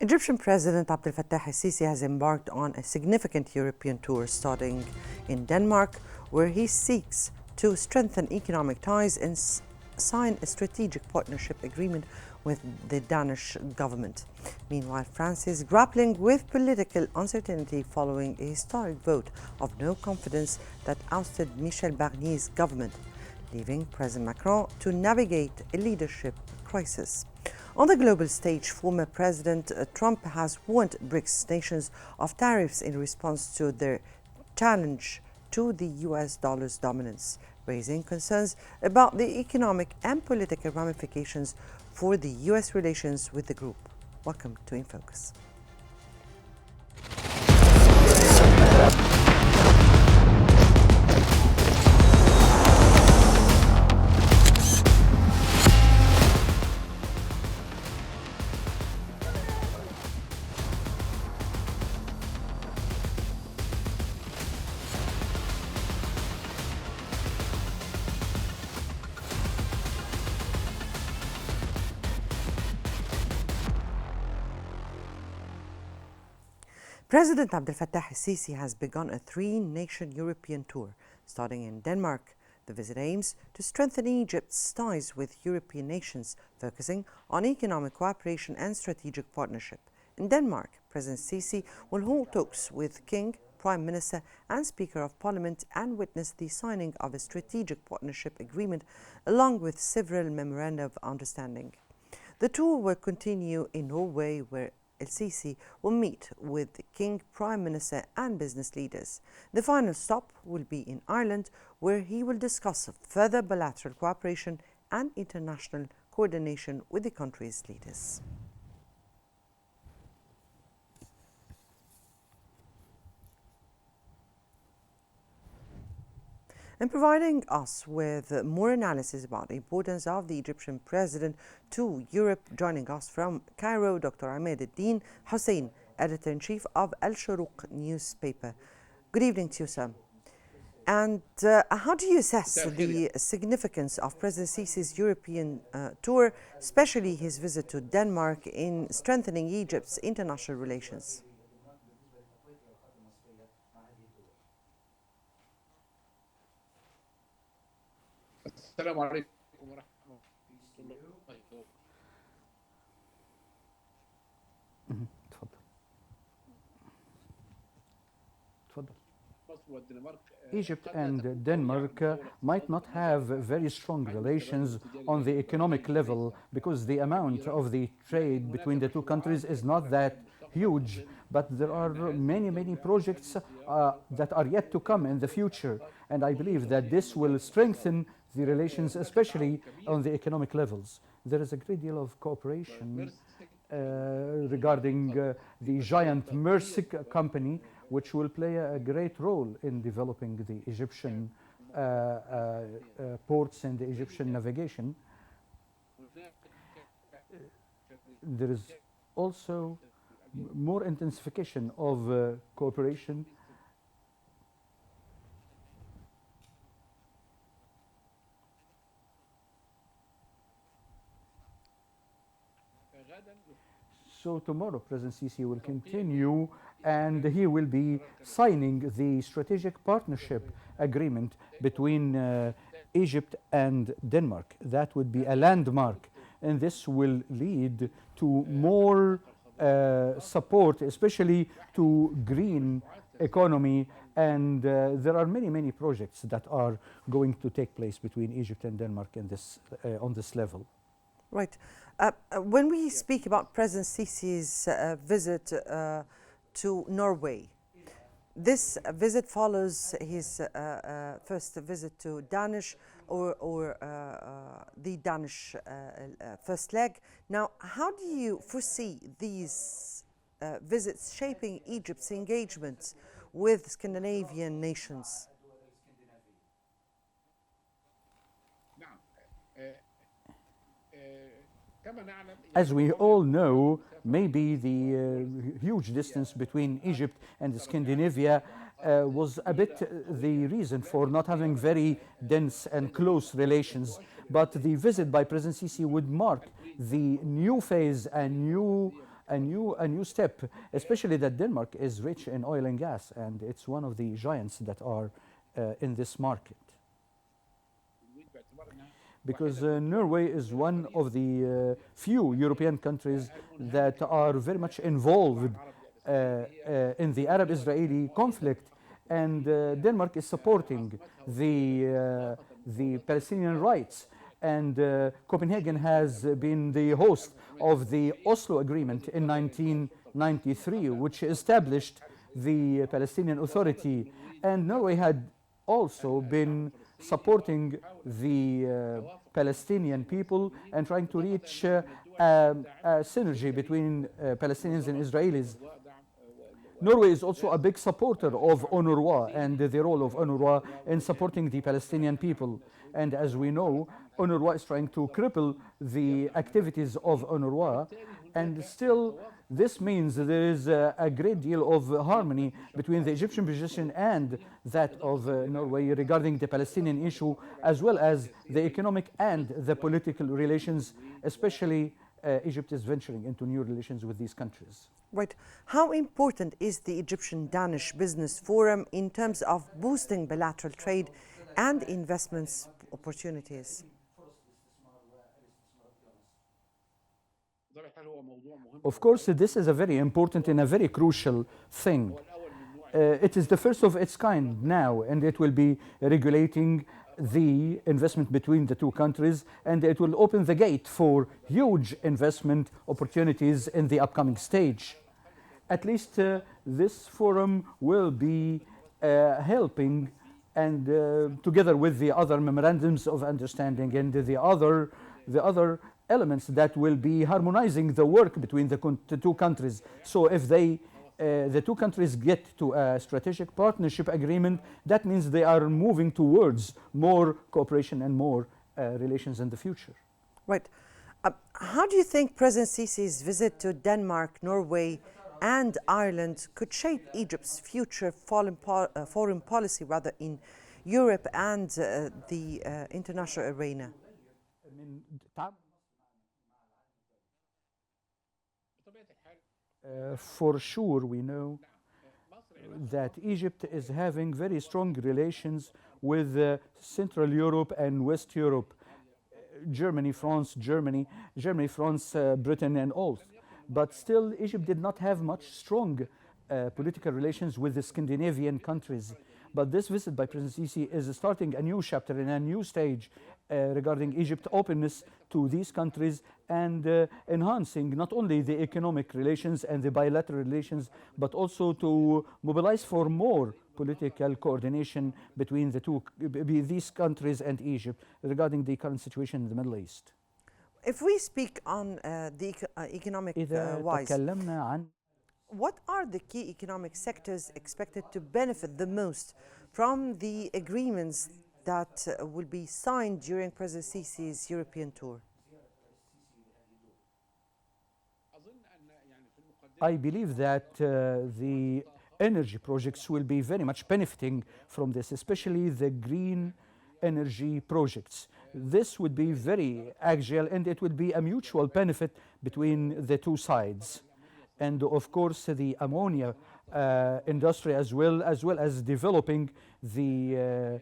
Egyptian President Abdel Fattah el-Sisi has embarked on a significant European tour starting in Denmark, where he seeks to strengthen economic ties and sign a strategic partnership agreement with the Danish government. Meanwhile, France is grappling with political uncertainty following a historic vote of no confidence that ousted Michel Barnier's government, leaving President Macron to navigate a leadership crisis. On the global stage, former President Trump has warned BRICS nations of tariffs in response to their challenge to the US dollar's dominance, raising concerns about the economic and political ramifications for the US relations with the group. Welcome to In Focus. President Abdel Fattah el-Sisi has begun a three-nation European tour, starting in Denmark. The visit aims to strengthen Egypt's ties with European nations, focusing on economic cooperation and strategic partnership. In Denmark, President Sisi will hold talks with King, Prime Minister and Speaker of Parliament and witness the signing of a strategic partnership agreement along with several memoranda of understanding. The tour will continue in Norway, where El-Sisi will meet with the King, Prime Minister and business leaders. The final stop will be in Ireland, where he will discuss further bilateral cooperation and international coordination with the country's leaders. And providing us with more analysis about the importance of the Egyptian president to Europe, joining us from Cairo, Dr. Ahmed Eddin Hussein, editor-in-chief of Al Shuruq newspaper. Good evening to you, sir. And how do you assess the significance of President Sisi's European tour, especially his visit to Denmark, in strengthening Egypt's international relations? السلام عليكم ورحمة الله وبركاته. Egypt and Denmark might not have very strong relations on the economic level because the amount of the trade between the two countries is not that huge, but there are many projects that are yet to come in the future, and I believe that this will strengthen the relations, especially on the economic levels. There is a great deal of cooperation regarding the giant Maersk company, which will play a great role in developing the Egyptian ports and the Egyptian navigation. There is also more intensification of cooperation So tomorrow, President Sisi will continue and he will be signing the strategic partnership agreement between Egypt and Denmark. That would be a landmark, and this will lead to more support, especially to green economy, and there are many projects that are going to take place between Egypt and Denmark in this, on this level. Right. When we speak about President Sisi's visit to Norway, this visit follows his first visit to Danish or the Danish first leg. Now, how do you foresee these visits shaping Egypt's engagement with Scandinavian nations? As we all know, maybe the huge distance between Egypt and Scandinavia was a bit the reason for not having very dense and close relations. But the visit by President Sisi would mark the new phase and new a new step, especially that Denmark is rich in oil and gas, and it's one of the giants that are in this market. Because Norway is one of the few European countries that are very much involved in the Arab-Israeli conflict, and Denmark is supporting the Palestinian rights. And Copenhagen has been the host of the Oslo Agreement in 1993, which established the Palestinian Authority. And Norway had also been supporting the Palestinian people and trying to reach a synergy between Palestinians and Israelis. Norway is also a big supporter of UNRWA and the role of UNRWA in supporting the Palestinian people. And as we know, UNRWA is trying to cripple the activities of UNRWA, and still this means there is a great deal of harmony between the Egyptian position and that of Norway regarding the Palestinian issue, as well as the economic and the political relations, especially Egypt is venturing into new relations with these countries. Right. How important is the Egyptian-Danish Business Forum in terms of boosting bilateral trade and investments opportunities? Of course, this is a very important and a very crucial thing. It is the first of its kind now, and it will be regulating the investment between the two countries, and it will open the gate for huge investment opportunities in the upcoming stage. At least this forum will be helping, and together with the other memorandums of understanding and the other elements that will be harmonizing the work between the two countries. So if the two countries get to a strategic partnership agreement, that means they are moving towards more cooperation and more relations in the future. Right. How do you think President Sisi's visit to Denmark, Norway, and Ireland could shape Egypt's future foreign policy, rather, in Europe and the international arena? For sure, we know that Egypt is having very strong relations with Central Europe and West Europe, Germany, France, Britain, and all. But still, Egypt did not have much strong political relations with the Scandinavian countries. But this visit by President Sisi is starting a new chapter and a new stage regarding Egypt's openness to these countries and enhancing not only the economic relations and the bilateral relations, but also to mobilize for more political coordination between these countries and Egypt regarding the current situation in the Middle East. If we speak on the economic wise, what are the key economic sectors expected to benefit the most from the agreements that will be signed during President Sisi's European tour? I believe that the energy projects will be very much benefiting from this, especially the green energy projects. This would be very axial, and it would be a mutual benefit between the two sides. And of course, the ammonia industry, as well as developing the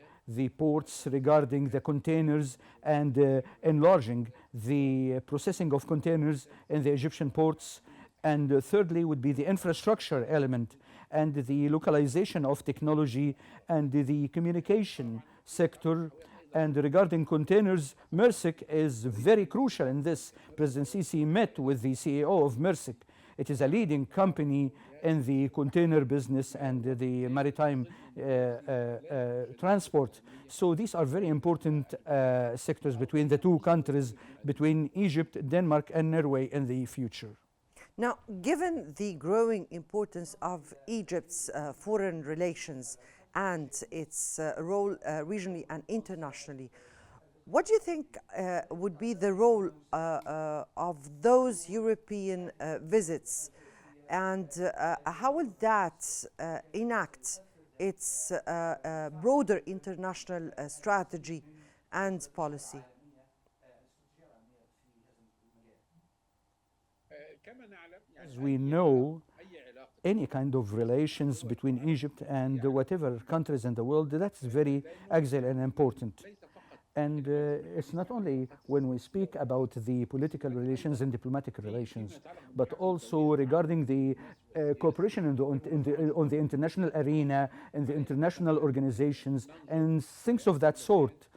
ports regarding the containers and enlarging the processing of containers in the Egyptian ports. And thirdly would be the infrastructure element and the localization of technology and the communication sector. And regarding containers, Maersk is very crucial in this. President Sisi met with the CEO of Maersk. It is a leading company in the container business and the maritime transport. So these are very important sectors between the two countries, between Egypt, Denmark, and Norway in the future. Now, given the growing importance of Egypt's foreign relations and its role regionally and internationally, what do you think would be the role of those European visits, and how will that enact its broader international strategy and policy? As we know, any kind of relations between Egypt and whatever countries in the world, that's very axial and important. And it's not only when we speak about the political relations and diplomatic relations, but also regarding the cooperation on the international arena and the international organizations and things of that sort.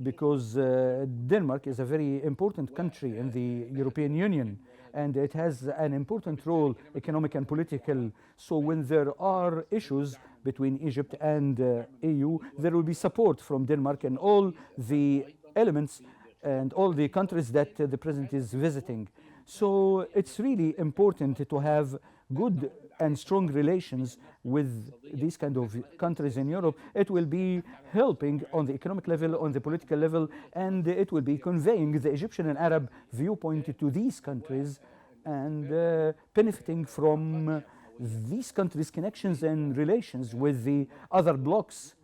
Because Denmark is a very important country in the European Union, and it has an important role, economic and political. So when there are issues between Egypt and EU, there will be support from Denmark and all the elements and all the countries that the president is visiting. So it's really important to have good and strong relations with these kind of countries in Europe. It will be helping on the economic level, on the political level, and it will be conveying the Egyptian and Arab viewpoint to these countries and benefiting from these countries' connections and relations with the other blocs.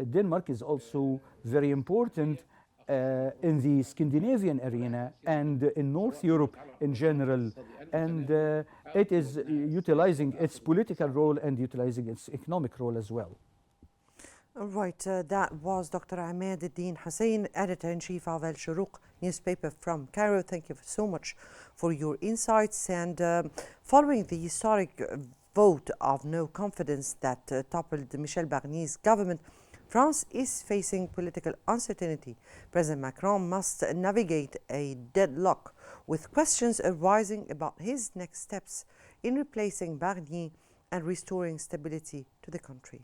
Denmark is also very important in the Scandinavian arena and in North Europe in general. And it is utilizing its political role and utilizing its economic role as well. All right, that was Dr. Ahmed Eddin Hussein, editor-in-chief of Al Shuruq newspaper from Cairo. Thank you so much for your insights. And following the historic vote of no confidence that toppled Michel Barnier's government, France is facing political uncertainty. President Macron must navigate a deadlock with questions arising about his next steps in replacing Barnier and restoring stability to the country.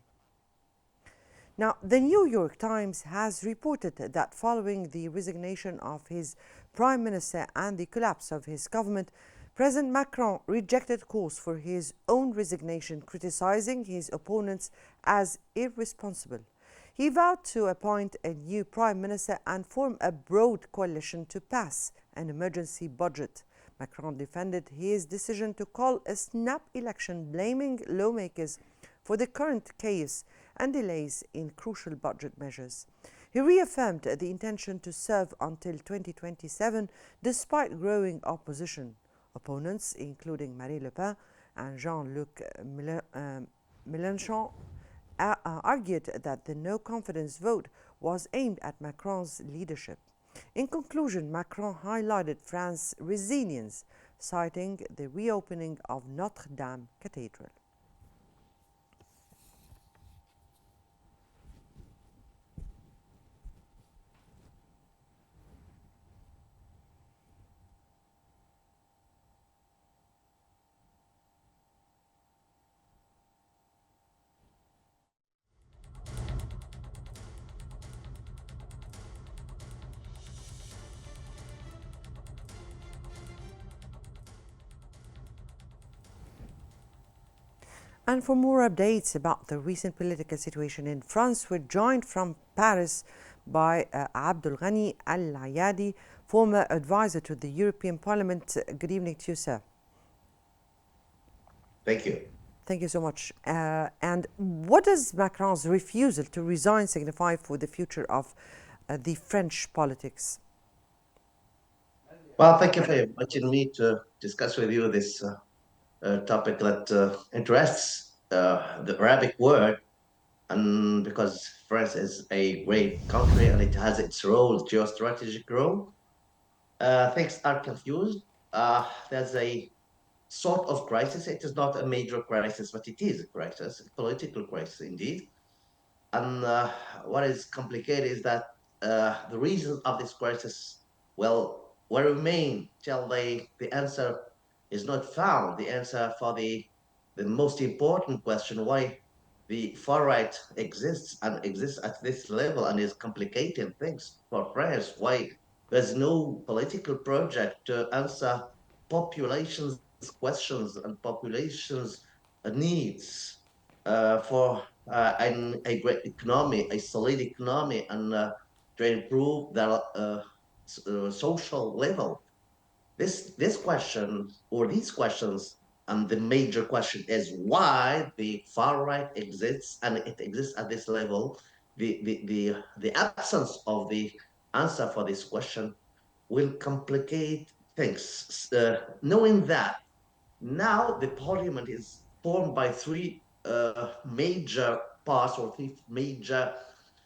Now, the New York Times has reported that following the resignation of his prime minister and the collapse of his government, President Macron rejected calls for his own resignation, criticizing his opponents as irresponsible. He vowed to appoint a new prime minister and form a broad coalition to pass an emergency budget. Macron defended his decision to call a snap election, blaming lawmakers for the current chaos and delays in crucial budget measures. He reaffirmed the intention to serve until 2027 despite growing opposition. Opponents, including Marine Le Pen and Jean-Luc Mélenchon, argued that the no-confidence vote was aimed at Macron's leadership. In conclusion, Macron highlighted France's resilience, citing the reopening of Notre Dame Cathedral. And for more updates about the recent political situation in France, we're joined from Paris by Abdul Ghani Al-Ayadi, former advisor to the European Parliament. Good evening to you, sir. Thank you. Thank you so much. And what does Macron's refusal to resign signify for the future of the French politics? Well, thank you for inviting me to discuss with you this topic that interests the Arabic world, and because France is a great country and it has its role, geostrategic role, things are confused. There's a sort of crisis. It is not a major crisis, but it is a crisis, a political crisis indeed. And what is complicated is that the reason of this crisis will remain till the answer is not found, the answer for the most important question, why the far right exists and exists at this level and is complicating things for France, why there's no political project to answer populations' questions and populations' needs for a great economy, a solid economy, and to improve their social level. This question, or these questions, and the major question is why the far right exists, and it exists at this level. The absence of the answer for this question will complicate things. Knowing that, Now the parliament is formed by three major parts or three major,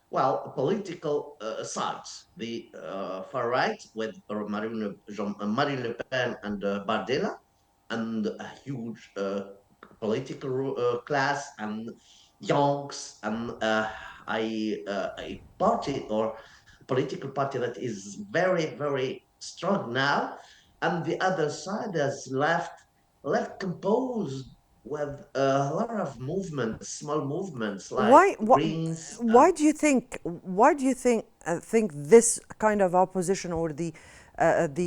well, political sides. The far right with Marine Le Pen and Bardella, and a huge political class and youngs and a party or political party that is very, very strong now. And the other side is left composed with a lot of movements, small movements like Why, why, Greens. why do you think this kind of opposition or the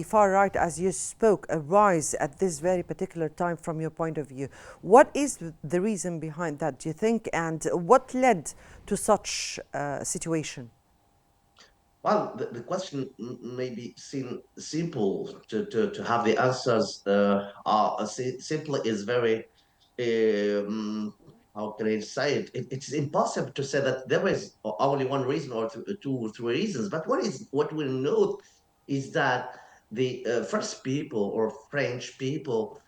far right, as you spoke, arise at this very particular time from your point of view? What is the reason behind that, do you think, and what led to such a situation? Well, the question may be seen simple to have the answers are simply is very how can I say it? It's impossible to say that there is only one reason or two or three reasons. But what we know is that the French people or French people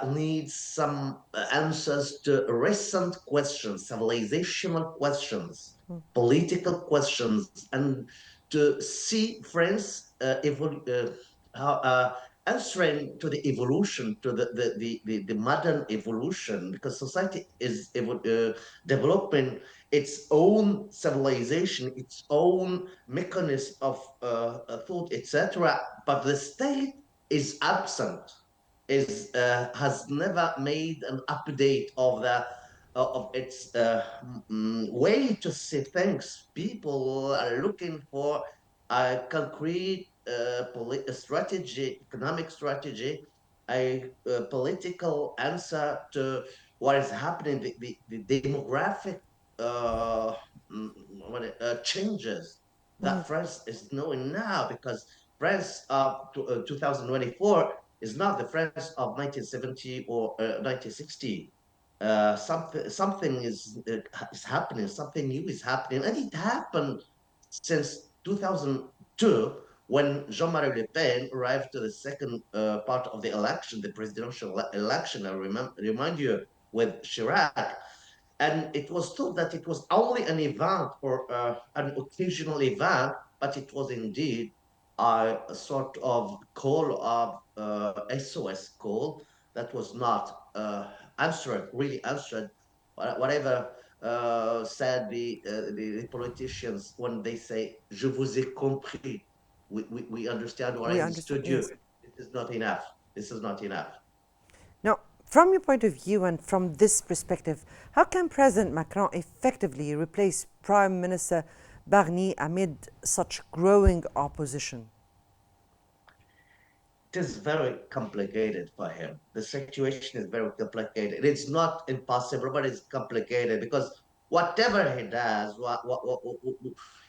need some answers to recent questions, civilizational questions, political questions, and to see France answering to the evolution, to the modern evolution, because society is developing its own civilization, its own mechanism of thought, etc. But the state is absent, is has never made an update of its way to see things. People are looking for a concrete strategy, economic strategy, a political answer to what is happening, the demographic uh, changes that France is knowing now, because France of 2024 is not the France of 1970 or 1960. Something is happening, something new is happening, and it happened since 2002 when Jean-Marie Le Pen arrived to the second part of the election, the presidential election. I remind you, with Chirac, and it was thought that it was only an event or an occasional event, but it was indeed a sort of call of SOS call that was not answered, really answered. Whatever said the politicians when they say "Je vous ai compris," we understand or I We understand, understood you. yes. This is not enough. This is not enough. Now, from your point of view and from this perspective, how can President Macron effectively replace Prime Minister Barnier amid such growing opposition? It is very complicated for him. The situation is very complicated. It's not impossible, but it's complicated because whatever he does,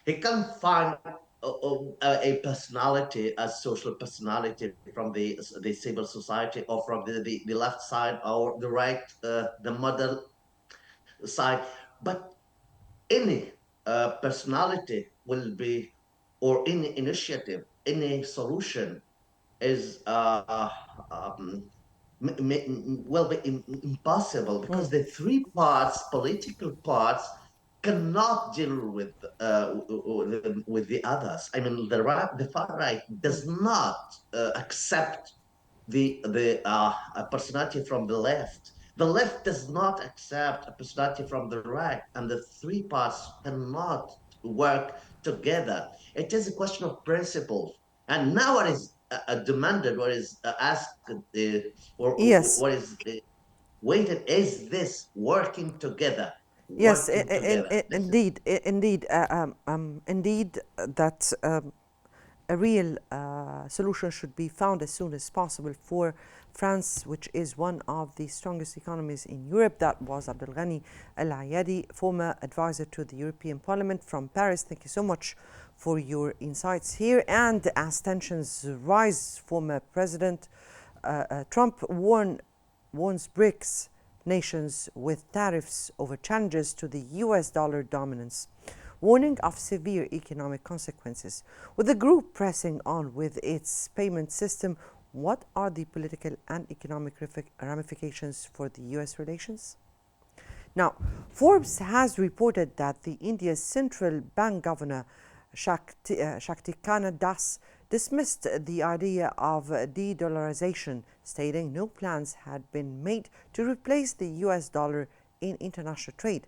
he can find a personality, a social personality from the civil society or from the left side or the right, the modern side. But any personality will be, or any initiative, any solution is will be impossible because the three parts, political parts, cannot deal with the others. I mean, the far right does not accept the personality from the left. The left does not accept a personality from the right, and the three parts cannot work together. It is a question of principles. And now what is demanded, what is asked, or Yes, what is waited is this working together, yes, working together. This is indeed, that a real solution should be found as soon as possible for France, which is one of the strongest economies in Europe. That was Abdel Ghani Al Ayadi, former advisor to the European Parliament from Paris. Thank you so much for your insights here. And as tensions rise, former President Trump warns BRICS nations with tariffs over challenges to the US dollar dominance, warning of severe economic consequences. With the group pressing on with its payment system, What are the political and economic ramifications for the US relations? Now, Forbes has reported that the India's central bank governor Shaktikant Das dismissed the idea of de-dollarization, stating no plans had been made to replace the US dollar in international trade.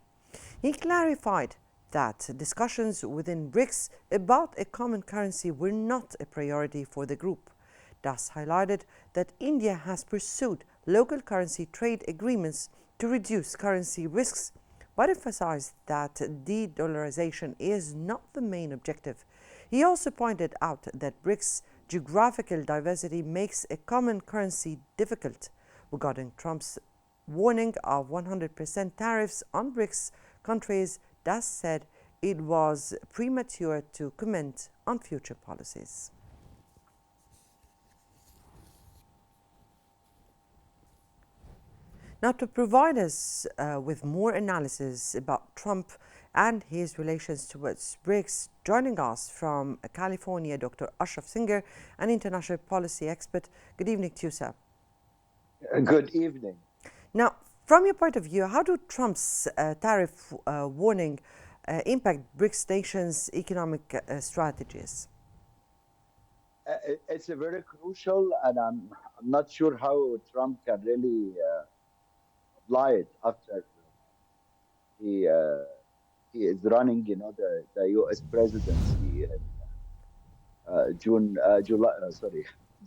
He clarified that discussions within BRICS about a common currency were not a priority for the group. Das highlighted that India has pursued local currency trade agreements to reduce currency risks, but emphasized that de-dollarization is not the main objective. He also pointed out that BRICS' geographical diversity makes a common currency difficult. Regarding Trump's warning of 100% tariffs on BRICS countries, Das said it was premature to comment on future policies. Now, to provide us with more analysis about Trump and his relations towards BRICS, joining us from California, Dr. Ashraf Singer, an international policy expert. Good evening to you, sir. Good evening. Now, from your point of view, how do Trump's tariff warning impact BRICS nations' economic strategies? It's a very crucial, and I'm not sure how Trump can really apply it after he is running, the U.S. presidency in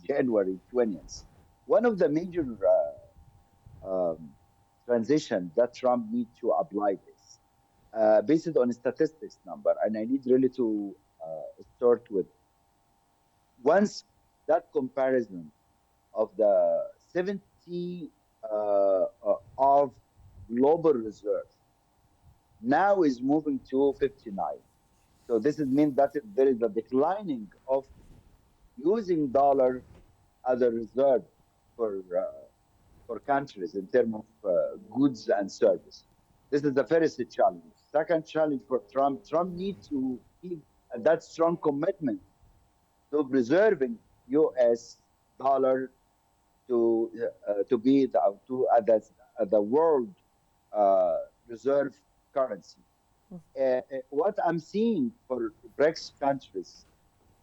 January 20th. One of the major transition that Trump needs to apply this, based on statistics number, and I need really to start with. Once that comparison of the 70 of global reserves now is moving to 59. So this means that there is a declining of using dollar as a reserve for countries in terms of goods and service. This is the first challenge. Second challenge for Trump needs to keep that strong commitment to preserving U.S. dollar to be the world reserve currency. What I'm seeing for BRICS countries,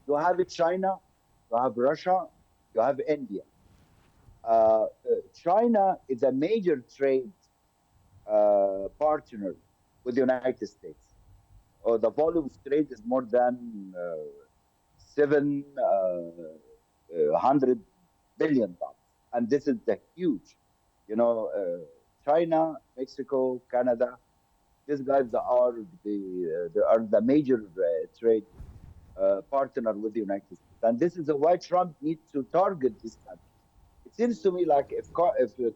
you have China, you have Russia, you have India. China is a major trade partner with the United States. The volume of trade is more than $700 billion, and this is the huge. China, Mexico, Canada. These guys are the major trade partner with the United States, and this is why Trump needs to target this country. It seems to me like if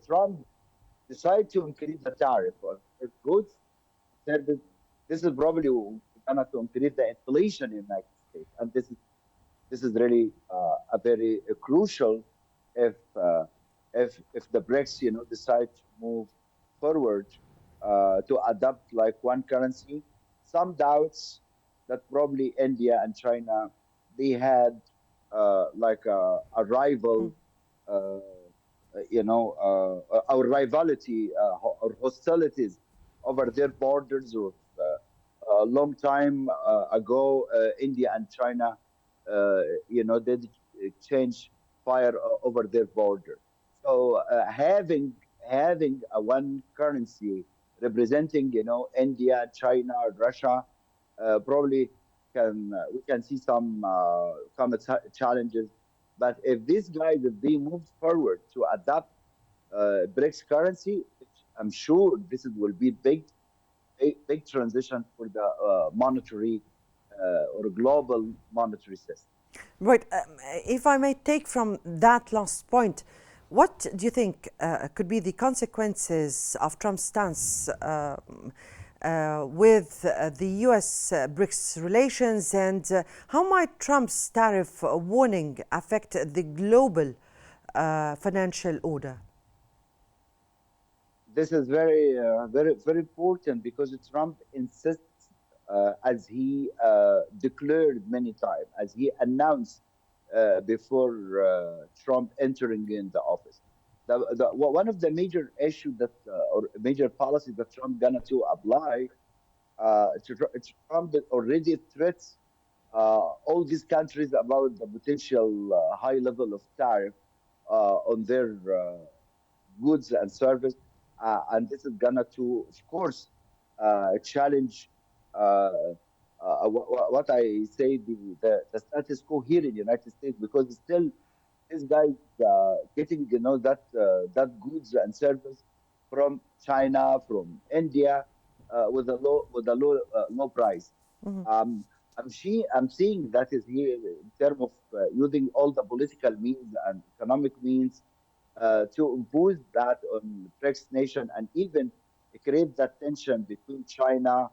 Trump decides to increase the tariff on goods, service, this is probably going to increase the inflation in the United States, and this is really a very crucial if the BRICS decide to move forward to adopt like one currency. Some doubts that probably India and China, they had like a rival, our rivalry or hostilities over their borders. Or a long time ago, India and China, they exchange fire over their border. So having a one currency representing, India, China, Russia, probably we can see some challenges. But if these guys, if they move forward to adopt BRICS currency, I'm sure this will be big transition for the monetary or global monetary system. Right. If I may take from that last point, what do you think could be the consequences of Trump's stance with the U.S. BRICS relations, and how might Trump's tariff warning affect the global financial order? This is very important because Trump insists, as he declared many times, as he announced before Trump entering in the office. One of the major issues that or major policies that Trump gonna to apply Trump already threats all these countries about the potential high level of tariff on their goods and service, and this is gonna to, of course, challenge what I say the status quo here in the United States, because still this guy getting that goods and service from China, from India, with a low price. Mhm. I'm seeing that is here in terms of using all the political means and economic means to impose that on BRICS nation, and even create that tension between China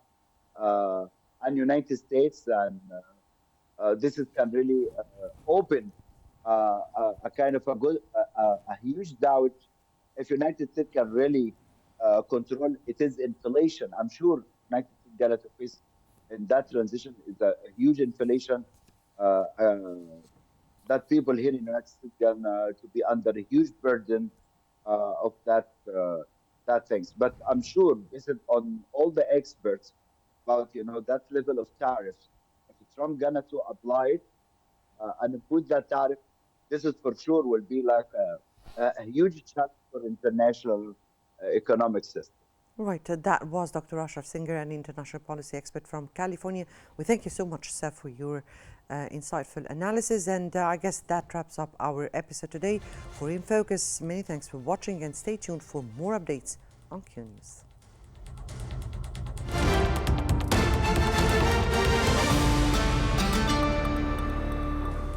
uh, and United States, and this is can really open a kind of a good, a huge doubt if United States can really control it is inflation. I'm sure United States gonna to face in that transition is a huge inflation that people here in the United States gonna to be under a huge burden of that things. But I'm sure based on all the experts about that level of tariffs, if Trump gonna to apply it and impose that tariff, this is for sure will be like a huge challenge for international economic system. Right, that was Dr. Ashraf Singer, an international policy expert from California. We thank you so much, Seth, for your insightful analysis. And I guess that wraps up our episode today. For In Focus, many thanks for watching and stay tuned for more updates on Qnews.